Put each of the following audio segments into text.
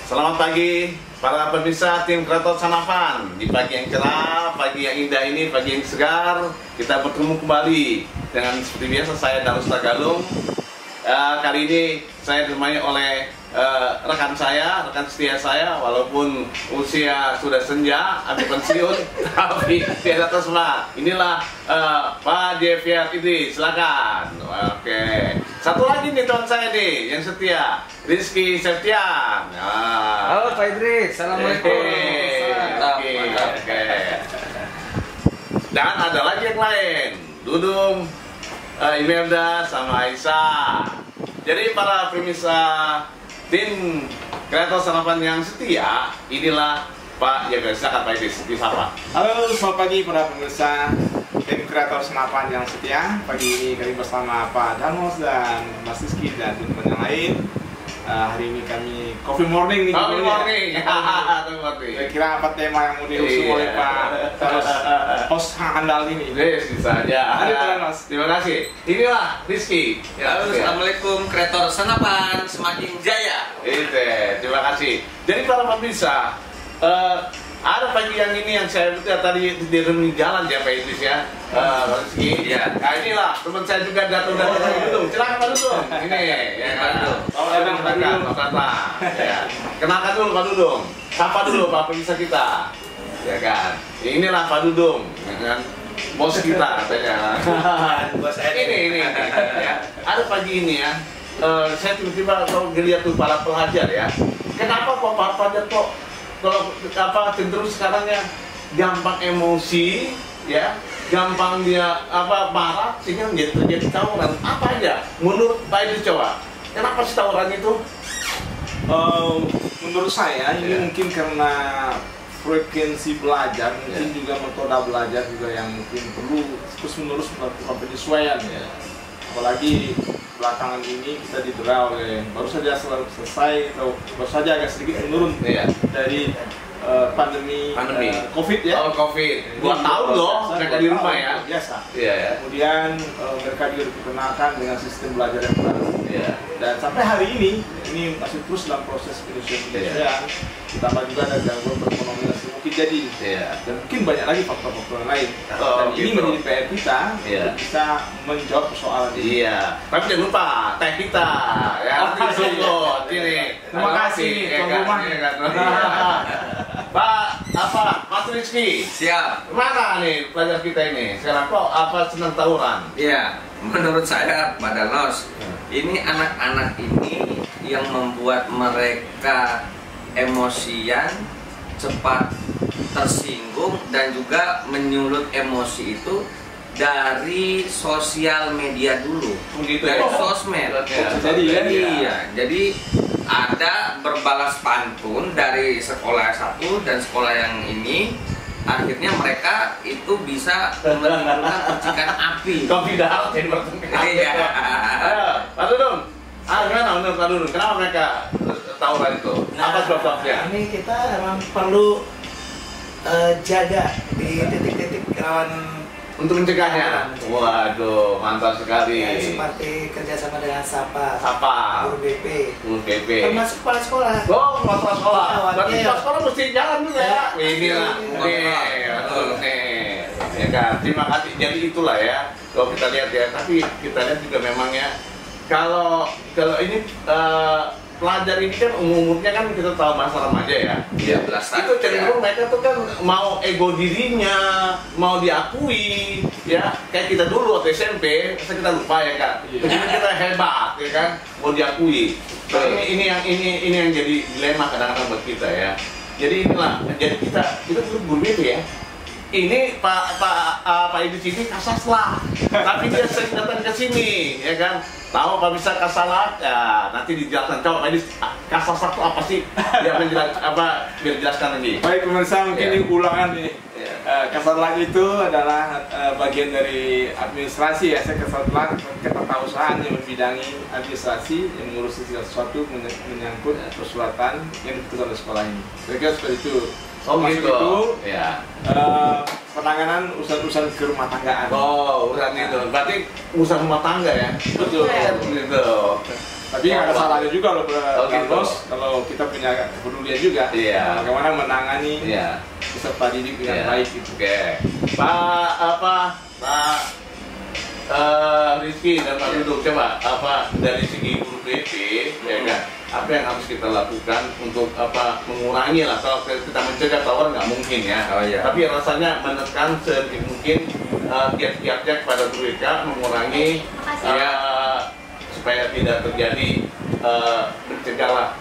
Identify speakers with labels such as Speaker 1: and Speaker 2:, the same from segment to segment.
Speaker 1: Selamat pagi para pemirsa tim Kreator Sanapan. Di pagi yang cerah, pagi yang indah ini, pagi yang segar, kita bertemu kembali dengan seperti biasa saya Darus Tagalung. Kali ini saya ditemani oleh rekan setia saya, walaupun usia sudah senja, habis pensiun, tapi tidak terselah. Inilah Pak Jefiat ini, silakan. Oke. Satu lagi nih teman saya nih, yang setia, Rizky Septian.
Speaker 2: Halo Pak Idris, assalamualaikum.
Speaker 1: Oke. Dan ada lagi yang lain, Dudung, Imelda sama Aisyah. Jadi para pemirsa tim Kreator Sanapan yang setia, inilah Pak Jefiat. Silakan Pak Idris, disapa.
Speaker 3: Halo, selamat pagi para pemirsa tim Kreator Sanapan yang setia. Pagi ini kami bersama Pak Damos dan Mas Rizky dan teman-teman yang lain. Hari ini kami coffee morning nih.
Speaker 1: Coffee morning.
Speaker 3: Kira-kira apa tema yang mau diusung oleh Pak terus host handal ini?
Speaker 1: Bisa aja.
Speaker 3: Mas.
Speaker 1: Terima kasih. Inilah Rizky.
Speaker 2: Halo, assalamualkum Kreator Sanapan semakin jaya.
Speaker 1: Terima kasih. Jadi para pemirsa, ada pagi yang ini yang saya lihat tadi di jalan ya Pak Idris ya, Rizky.
Speaker 2: Iya.
Speaker 1: Nah inilah teman saya juga datang dari Dudung. Silakan Pak Dudung. Ini ya Pak Dudung. Silakan Pak Tatang. Ya. Kenalkan dulu Pak Dudung. Sapa dulu Pak pemirsa kita. Ya kan. Inilah Pak Dudung. Ya kan. Bos kita katanya.
Speaker 2: Bos saya
Speaker 1: Ini ya. Ada pagi ini ya. Saya tiba-tiba kalau ngeliat tuh para pelajar ya. Kenapa kok para pelajar kok kalau cenderung sekarang ya gampang emosi ya, gampang dia marah sehingga terjadi tawuran. Apa aja menurut Pak Idris coba, kenapa sih tawuran itu?
Speaker 3: Menurut saya ini mungkin karena frekuensi belajar, mungkin juga metode belajar juga yang mungkin perlu terus-menerus melakukan penyesuaian ya. Apalagi belakangan ini kita didera oleh baru saja selesai atau baru saja agak sedikit menurun dari pandemi COVID ya.
Speaker 1: Oh, COVID. 2 tahun loh mereka di rumah ya.
Speaker 3: Biasa.
Speaker 1: Iya.
Speaker 3: Kemudian mereka juga diperkenalkan dengan sistem belajar yang baru.
Speaker 1: Iya.
Speaker 3: Dan sampai hari ini masih terus dalam proses penyesuaian. Ditambah juga ada gangguan perekonomian yang mungkin jadi.
Speaker 1: Iya.
Speaker 3: Dan mungkin banyak lagi faktor-faktor yang lain.
Speaker 1: Oh,
Speaker 3: Dan ini
Speaker 1: gitu.
Speaker 3: menjadi PR kita untuk bisa menjawab persoalan ini.
Speaker 1: Iya. Tapi jangan lupa teh kita ya. Ini.
Speaker 3: Terima kasih tuan rumah.
Speaker 1: Pak Mas Rizky.
Speaker 2: Siap.
Speaker 1: Mana nih pelajar kita ini? Sekarang kok senang tawuran?
Speaker 2: Iya, menurut saya Pak Danos, ini anak-anak ini yang membuat mereka emosian, cepat tersinggung dan juga menyulut emosi itu dari sosial media dulu, dari sosmed. Jadi ada berbalas pantun dari sekolah satu dan sekolah yang ini, akhirnya mereka itu bisa menimbulkan percikan api.
Speaker 1: Tidak jadi bertengkar.
Speaker 2: Iya.
Speaker 1: Pak Dudung, gimana menurut Pak Dudung? Kenapa mereka tawuran itu? Apa sebab-sebabnya?
Speaker 4: Ini kita memang perlu jaga di titik-titik rawan
Speaker 1: Untuk mencegahnya. Waduh, mantap sekali.
Speaker 4: ya, seperti kerjasama dengan SAPA, guru BP, termasuk kepala sekolah.
Speaker 1: Oh, kepala sekolah.
Speaker 4: Awalnya
Speaker 1: Berarti kepala sekolah mesti jalan juga ya. Inilah. Betul nih. Ya kan, terima kasih. Jadi itulah ya. Kalau kita lihat ya, tapi kita lihat juga memang ya. Kalau ini pelajar ini kan umumnya kan kita tahu masa remaja ya.
Speaker 2: Iya, belasan.
Speaker 1: Itu cenderung mereka tuh kan mau ego dirinya, mau diakui, ya. Kayak kita dulu waktu SMP, masa kita lupa ya kan. Kemudian kita hebat, ya kan, mau diakui. Nah, ini yang jadi dilema kadang-kadang buat kita ya. Jadi inilah, jadi kita guru BP ya. Ini Pak Idris ini kasaslah, tapi dia sering datang ke sini, ya kan? Tahu Pak bisa kasalah, ya nanti dijelaskan. Coba Pak Idris, kasaslah itu apa sih? Biar dijelaskan lagi.
Speaker 3: Baik pemirsa, mungkin ini ulangan nih. Kasatlan itu adalah bagian dari administrasi ya. Saya kasatlan ketatahusahaan yang membidangi administrasi yang mengurusi segala sesuatu menyangkut persulatan yang diputuskan oleh sekolah ini. Kira-kira seperti itu.
Speaker 1: Oh gitu.
Speaker 3: Itu
Speaker 1: ya.
Speaker 3: penanganan urusan-urusan kerumah tanggaan.
Speaker 1: Oh, urusan itu. Berarti urusan rumah tangga ya.
Speaker 3: Betul.
Speaker 1: Gitu.
Speaker 3: Tapi nggak ada salahnya juga loh
Speaker 1: Oh, gitu.
Speaker 3: Carlos, kalau kita punya kepedulian juga.
Speaker 1: Iya.
Speaker 3: Bagaimana menangani
Speaker 1: Iya.
Speaker 3: peserta didik dengan
Speaker 1: Iya.
Speaker 3: baik gitu.
Speaker 1: Oke. Pak Rizky dan Pak Dudung, coba dari segi guru BP, ya kan? Apa yang harus kita lakukan untuk mengurangi lah, kalau kita mencegah tawuran nggak mungkin ya.
Speaker 2: Oh, iya.
Speaker 1: Tapi rasanya menekan sedikit mungkin kiat-kiatnya kepada guru BK mengurangi supaya tidak terjadi mencegahlah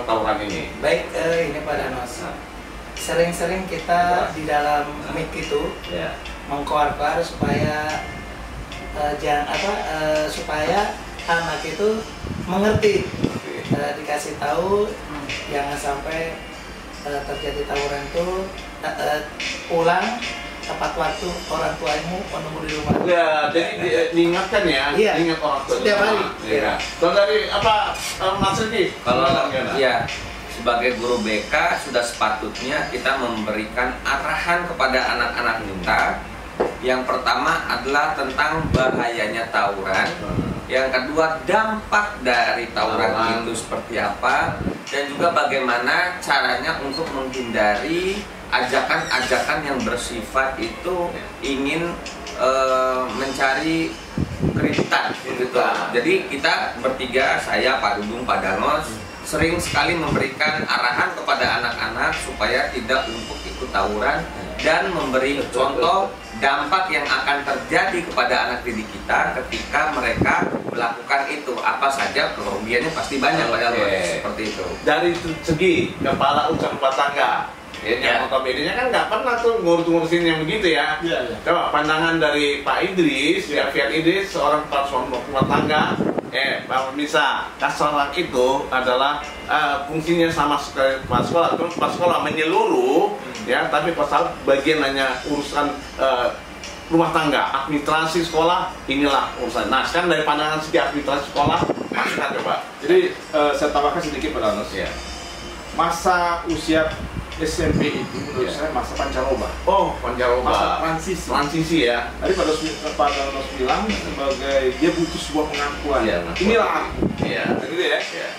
Speaker 1: tawuran ini.
Speaker 4: Baik, ini Pak Danos. Sering-sering kita di dalam mic itu
Speaker 1: Ya.
Speaker 4: mengkoar-koar supaya supaya anak itu mengerti, dikasih tahu jangan sampai terjadi tawuran itu pulang tepat waktu orang tuamu menunggu di rumah.
Speaker 1: Ya, jadi diingatkan ya,
Speaker 4: Iya.
Speaker 1: ingat orang tua.
Speaker 4: Setiap hari.
Speaker 1: Ya. Kalau dari Mas Rizky?
Speaker 2: Kalau
Speaker 1: gimana?
Speaker 2: ya sebagai guru BK sudah sepatutnya kita memberikan arahan kepada anak-anak kita. Yang pertama adalah tentang bahayanya tawuran. Yang kedua, dampak dari tawuran itu seperti apa, dan juga bagaimana caranya untuk menghindari ajakan-ajakan yang bersifat itu ingin mencari keributan gitu. Jadi kita bertiga, saya, Pak Dudung, Pak Danos, sering sekali memberikan arahan kepada anak-anak supaya tidak untuk ikut tawuran dan memberi contoh dampak yang akan terjadi kepada anak didik kita ketika mereka melakukan itu. Apa saja kerugiannya pasti banyak, Pak Danos. Seperti itu.
Speaker 1: Dari segi kepala usaha rumah tangga, yang notabene-nya kan nggak pernah tuh ngurus-ngurusin yang begitu ya.
Speaker 3: Iya.
Speaker 1: Coba pandangan dari Pak Idris, ya Fiat Idris, seorang kepala rumah tangga. Pak pemirsa, kasarlah itu adalah fungsinya sama sekali kepala sekolah. Cuma kepala sekolah menyeluruh, ya, tapi pasal bagian hanya urusan rumah tangga, administrasi sekolah, inilah urusan. Nah, sekarang dari pandangan segi administrasi sekolah, masukkan coba.
Speaker 3: Jadi saya tambahkan sedikit Pak Danos.
Speaker 1: Ya.
Speaker 3: Masa usia SMP itu menurut
Speaker 1: Iya.
Speaker 3: saya masa pancaroba.
Speaker 1: Oh, pancaroba.
Speaker 3: Masa transisi.
Speaker 1: Transisi ya.
Speaker 3: Tadi Pak Danos bilang sebagai dia butuh sebuah pengakuan.
Speaker 1: Iya,
Speaker 3: Inilah aku.
Speaker 1: Iya.
Speaker 3: Gitu ya.
Speaker 1: Iya.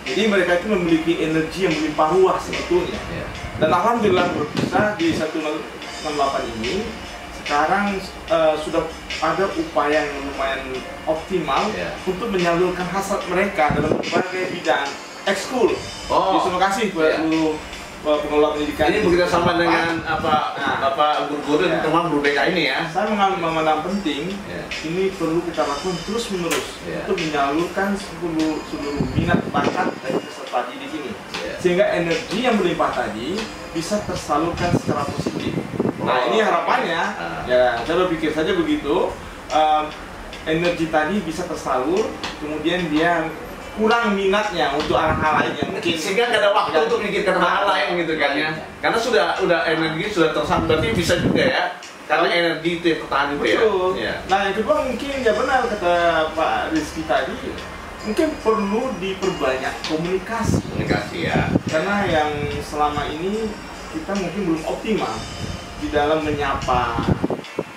Speaker 3: Jadi mereka itu memiliki energi yang melimpah ruah sebetulnya.
Speaker 1: Iya.
Speaker 3: Dan alhamdulillah berpisah di 168 ini sekarang sudah ada upaya yang lumayan optimal
Speaker 1: Iya.
Speaker 3: untuk menyalurkan hasrat mereka dalam berbagai bidang ekskul.
Speaker 1: Oh.
Speaker 3: Terima kasih kepada
Speaker 1: Iya.
Speaker 3: seluruh pengelola pendidikan.
Speaker 1: Ini bekerja sama dengan guru-guru
Speaker 3: Iya.
Speaker 1: teman guru BK ini ya.
Speaker 3: Saya memandang penting
Speaker 1: Iya.
Speaker 3: ini perlu kita lakukan terus menerus
Speaker 1: Iya.
Speaker 3: untuk menyalurkan seluruh minat bakat dari peserta didik ini,
Speaker 1: Iya.
Speaker 3: sehingga energi yang berlimpah tadi bisa tersalurkan secara positif. Nah, ini harapannya, ya saya berpikir saja begitu, energi tadi bisa tersalur, kemudian dia kurang minatnya untuk hal-hal lain yang mungkin
Speaker 1: Sehingga nggak ada waktu untuk mikirkan hal lain gitu kan ya. Karena udah energi sudah tersalur, berarti bisa juga ya. Karena energi itu yang pertahan itu ya.
Speaker 3: betul.
Speaker 1: Iya.
Speaker 3: Nah, yang kedua mungkin ya benar kata Pak Rizky tadi, mungkin perlu diperbanyak komunikasi.
Speaker 1: Komunikasi ya.
Speaker 3: Karena yang selama ini kita mungkin belum optimal di dalam menyapa,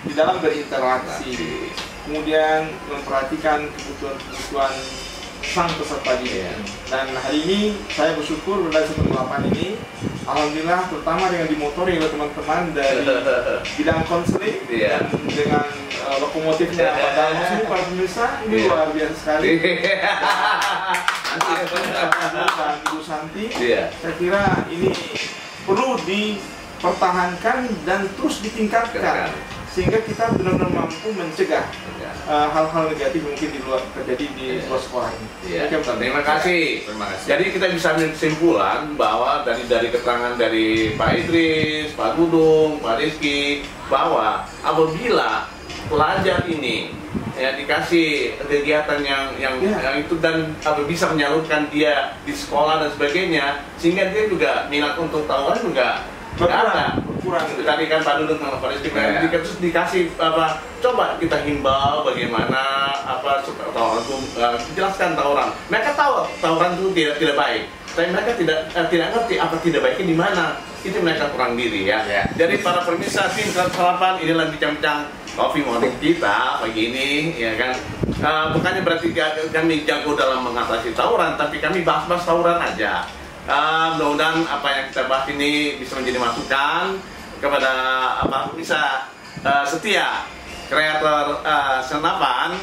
Speaker 3: di dalam berinteraksi, kemudian memperhatikan kebutuhan-kebutuhan sang peserta didik. Dan hari ini saya bersyukur dari 168 ini, alhamdulillah terutama dengan dimotori oleh teman-teman dari bidang konseling
Speaker 1: Iya.
Speaker 3: dan dengan lokomotifnya Pak Danos ini, para pemirsa, ini
Speaker 1: Iya.
Speaker 3: luar biasa sekali.
Speaker 1: Iya.
Speaker 3: Dan Ibu Santi,
Speaker 1: Iya.
Speaker 3: saya kira ini perlu dipertahankan dan terus ditingkatkan sehingga kita benar-benar mampu mencegah hal-hal negatif mungkin di luar terjadi di luar sekolah ini.
Speaker 1: Iya.
Speaker 3: Oke, Pak.
Speaker 1: Terima kasih.
Speaker 2: Terima kasih.
Speaker 1: Jadi kita bisa kesimpulan bahwa dari keterangan dari Pak Idris, Pak Dudung, Pak Rizky, bahwa apabila pelajar ini ya dikasih kegiatan yang itu dan bisa menyalurkan dia di sekolah dan sebagainya, sehingga dia juga minat untuk tawuran juga
Speaker 3: berkurang.
Speaker 1: Tadi kan Pak Dudung sama Pak Rizky terus dikasih coba kita himbau bagaimana supaya tawuran itu jelaskan tawuran. Mereka tahu tawuran itu tidak baik, tapi mereka tidak ngerti apa tidak baiknya di mana. Itu mereka kurang diri ya. Jadi para pemirsa tim sarapan, inilah bincang-bincang coffee morning kita pagi ini, ya kan. Bukannya berarti kami jago dalam mengatasi tawuran, tapi kami bahas-bahas tawuran aja. Mudah-mudahan apa yang kita bahas ini bisa menjadi masukan kepada bisa setia kreator senapan.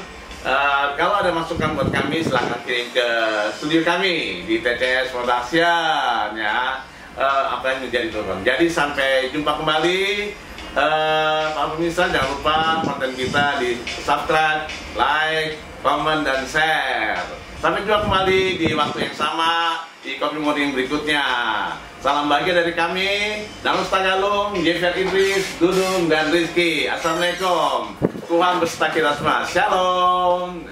Speaker 1: Kalau ada masukan buat kami, silahkan kirim ke studio kami di TCS Production ya. Apa yang menjadi turun. Jadi sampai jumpa kembali. Para pemirsa, jangan lupa konten kita di subscribe, like, comment, dan share. Sampai jumpa kembali di waktu yang sama di Coffee Morning berikutnya. Salam bahagia dari kami, Danus Tagalung, Jeffer Idris, Dudung, dan Rizky. Assalamualaikum. Tuhan beserta kita semua. Shalom.